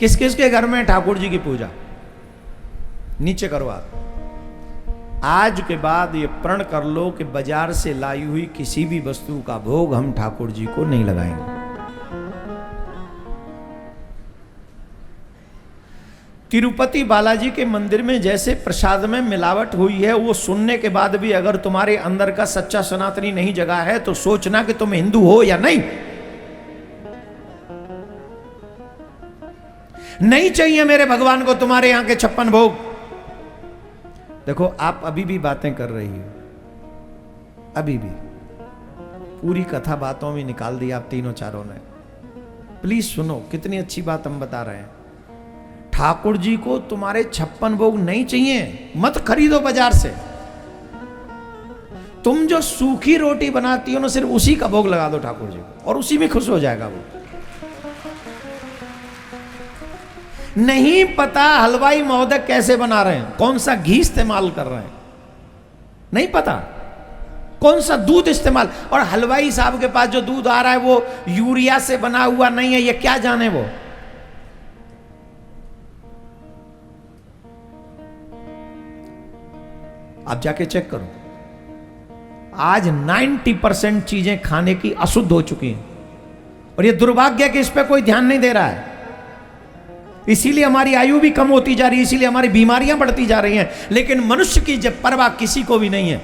किस किस के घर में ठाकुर जी की पूजा? नीचे करो आप। आज के बाद ये प्रण कर लो कि बाजार से लाई हुई किसी भी वस्तु का भोग हम ठाकुर जी को नहीं लगाएंगे। तिरुपति बालाजी के मंदिर में जैसे प्रसाद में मिलावट हुई है, वो सुनने के बाद भी अगर तुम्हारे अंदर का सच्चा सनातनी नहीं जगा है तो सोचना कि तुम हिंदू हो या नहीं। नहीं चाहिए मेरे भगवान को तुम्हारे यहां के 56 भोग। देखो आप अभी भी बातें कर रही हो, अभी भी पूरी कथा बातों में निकाल दी आप तीनों चारों ने। प्लीज सुनो कितनी अच्छी बात हम बता रहे हैं। ठाकुर जी को तुम्हारे 56 भोग नहीं चाहिए, मत खरीदो बाजार से। तुम जो सूखी रोटी बनाती हो ना, सिर्फ उसी का भोग लगा दो ठाकुर जी को और उसी में खुश हो जाएगा वो। नहीं पता हलवाई महोदय कैसे बना रहे हैं, कौन सा घी इस्तेमाल कर रहे हैं, नहीं पता कौन सा दूध इस्तेमाल, और हलवाई साहब के पास जो दूध आ रहा है वो यूरिया से बना हुआ नहीं है, ये क्या जाने वो। आप जाके चेक करो, आज 90% चीजें खाने की अशुद्ध हो चुकी हैं और ये दुर्भाग्य है कि इस पे कोई ध्यान नहीं दे रहा है। इसीलिए हमारी आयु भी कम होती जा रही है, इसीलिए हमारी बीमारियां बढ़ती जा रही हैं। लेकिन मनुष्य की जब परवाह किसी को भी नहीं है,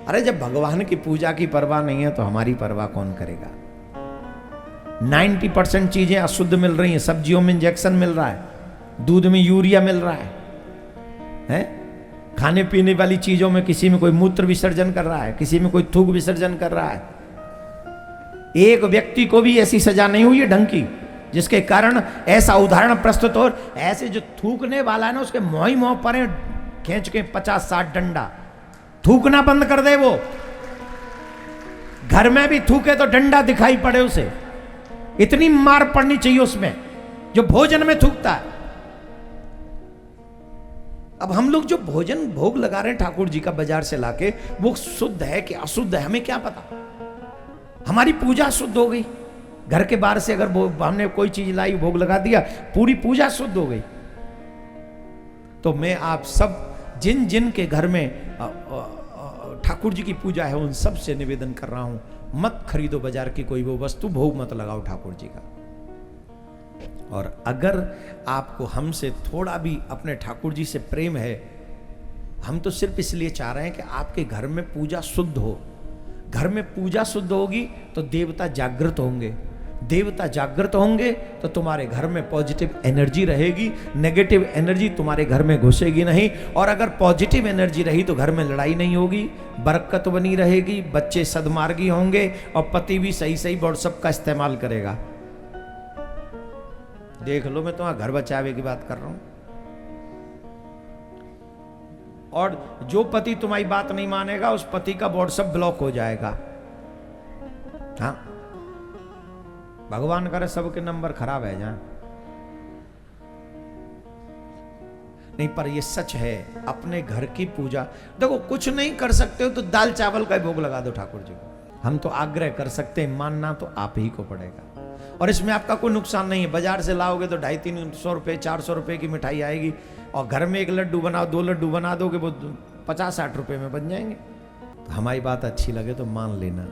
अरे जब भगवान की पूजा की परवाह नहीं है तो हमारी परवाह कौन करेगा। 90% चीजें अशुद्ध मिल रही हैं, सब्जियों में इंजेक्शन मिल रहा है, दूध में यूरिया मिल रहा है? खाने पीने वाली चीजों में किसी में कोई मूत्र विसर्जन कर रहा है, किसी में कोई थूक विसर्जन कर रहा है। एक व्यक्ति को भी ऐसी सजा नहीं हुई है ढंग की जिसके कारण ऐसा उदाहरण प्रस्तुत हो। ऐसे जो थूकने वाला है ना, उसके मोही मोह पर खींच के 50-60 डंडा, थूकना बंद कर दे। वो घर में भी थूके तो डंडा दिखाई पड़े उसे, इतनी मार पड़नी चाहिए उसमें जो भोजन में थूकता है। अब हम लोग जो भोजन भोग लगा रहे हैं ठाकुर जी का बाजार से लाके, वो शुद्ध है कि अशुद्ध है हमें क्या पता। हमारी पूजा शुद्ध हो गई, घर के बाहर से अगर हमने कोई चीज लाई भोग लगा दिया, पूरी पूजा शुद्ध हो गई। तो मैं आप सब जिन जिन के घर में ठाकुर जी की पूजा है उन सब से निवेदन कर रहा हूं, मत खरीदो बाजार की कोई वो वस्तु, भोग मत लगाओ ठाकुर जी का। और अगर आपको हमसे थोड़ा भी अपने ठाकुर जी से प्रेम है, हम तो सिर्फ इसलिए चाह रहे हैं कि आपके घर में पूजा शुद्ध हो। घर में पूजा शुद्ध होगी तो देवता जागृत होंगे, देवता जागृत होंगे तो तुम्हारे घर में पॉजिटिव एनर्जी रहेगी, नेगेटिव एनर्जी तुम्हारे घर में घुसेगी नहीं। और अगर पॉजिटिव एनर्जी रही तो घर में लड़ाई नहीं होगी, बरकत बनी रहेगी, बच्चे सद्मार्गी होंगे और पति भी सही सही व्हाट्सएप का इस्तेमाल करेगा। देख लो, मैं तुम्हारा घर बचावे की बात कर रहा हूं। और जो पति तुम्हारी बात नहीं मानेगा उस पति का व्हाट्सएप ब्लॉक हो जाएगा। हाँ, भगवान करे सबके नंबर खराब है जाए नहीं, पर ये सच है। अपने घर की पूजा, देखो कुछ नहीं कर सकते हो तो दाल चावल का भोग लगा दो ठाकुर जी को। हम तो आग्रह कर सकते हैं, मानना तो आप ही को पड़ेगा। और इसमें आपका कोई नुकसान नहीं है। बाजार से लाओगे तो 250-300 रुपये 400 रुपये की मिठाई आएगी, और घर में एक लड्डू बनाओ, 2 लड्डू बना दोगे, वो 50-60 रुपये में बन जाएंगे। तो हमारी बात अच्छी लगे तो मान लेना।